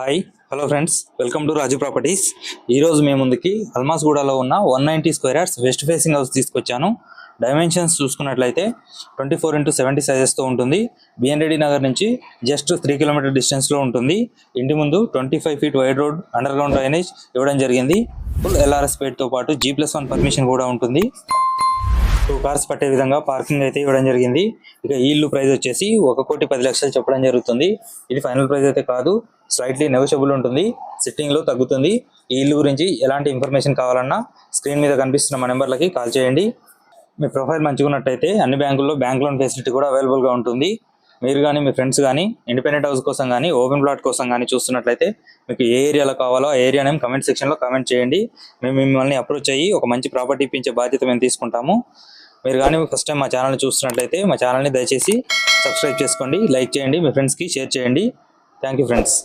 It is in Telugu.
Hi hello friends, welcome to Raju properties. ఈరోజు మేము ముందుకి అల్మాస్గూడలో ఉన్న 190 square yards west facing house తీసుకొచ్చాను. డైమెన్షన్స్ చూసుకున్నట్లయితే 24x70 సైజెస్తో ఉంటుంది. బిఎన్ రెడ్డి నగర్ నుంచి జస్ట్ 3 కిలోమీటర్ డిస్టెన్స్లో ఉంటుంది. ఇంటి ముందు 25 feet wide road, under ground drainage ఇవ్వడం జరిగింది. ఫుల్ LRS పేడ్తో పాటు G+1 పర్మిషన్ కూడా ఉంటుంది. 2 కార్స్ పట్టే విధంగా పార్కింగ్ అయితే ఇవ్వడం జరిగింది. ఇక ఈ ఇల్లు ప్రైస్ వచ్చేసి 1,10,00,000 చెప్పడం జరుగుతుంది. ఇది ఫైనల్ ప్రైస్ అయితే కాదు, స్లైట్లీ నెగోషియబుల్ ఉంటుంది. సిట్టింగ్లో తగ్గుతుంది. ఈ ఇల్లు గురించి ఎలాంటి ఇన్ఫర్మేషన్ కావాలన్నా స్క్రీన్ మీద కనిపిస్తున్న మా నెంబర్లకి కాల్ చేయండి. మీ ప్రొఫైల్ మంచిగా ఉన్నట్టయితే అన్ని బ్యాంకుల్లో బ్యాంక్ లోన్ ఫెసిలిటీ కూడా అవైలబుల్గా ఉంటుంది. మీరు కానీ మీ ఫ్రెండ్స్ కానీ ఇండిపెండెంట్ హౌస్ కోసం కానీ ఓపెన్ ప్లాట్ కోసం కానీ చూస్తున్నట్లయితే మీకు ఏ ఏరియాలో కావాలో ఆ ఏరియా నేమ్ కమెంట్ సెక్షన్లో కామెంట్ చేయండి. మేము మిమ్మల్ని అప్రోచ్ అయ్యి ఒక మంచి ప్రాపర్టీ ఇప్పించే బాధ్యత మేము తీసుకుంటాము. మీరు కానీ ఫస్ట్ టైం మా ఛానల్ని చూస్తున్నట్లయితే మా ఛానల్ని దయచేసి సబ్స్క్రైబ్ చేసుకోండి, లైక్ చేయండి, మీ ఫ్రెండ్స్కి షేర్ చేయండి. Thank you friends.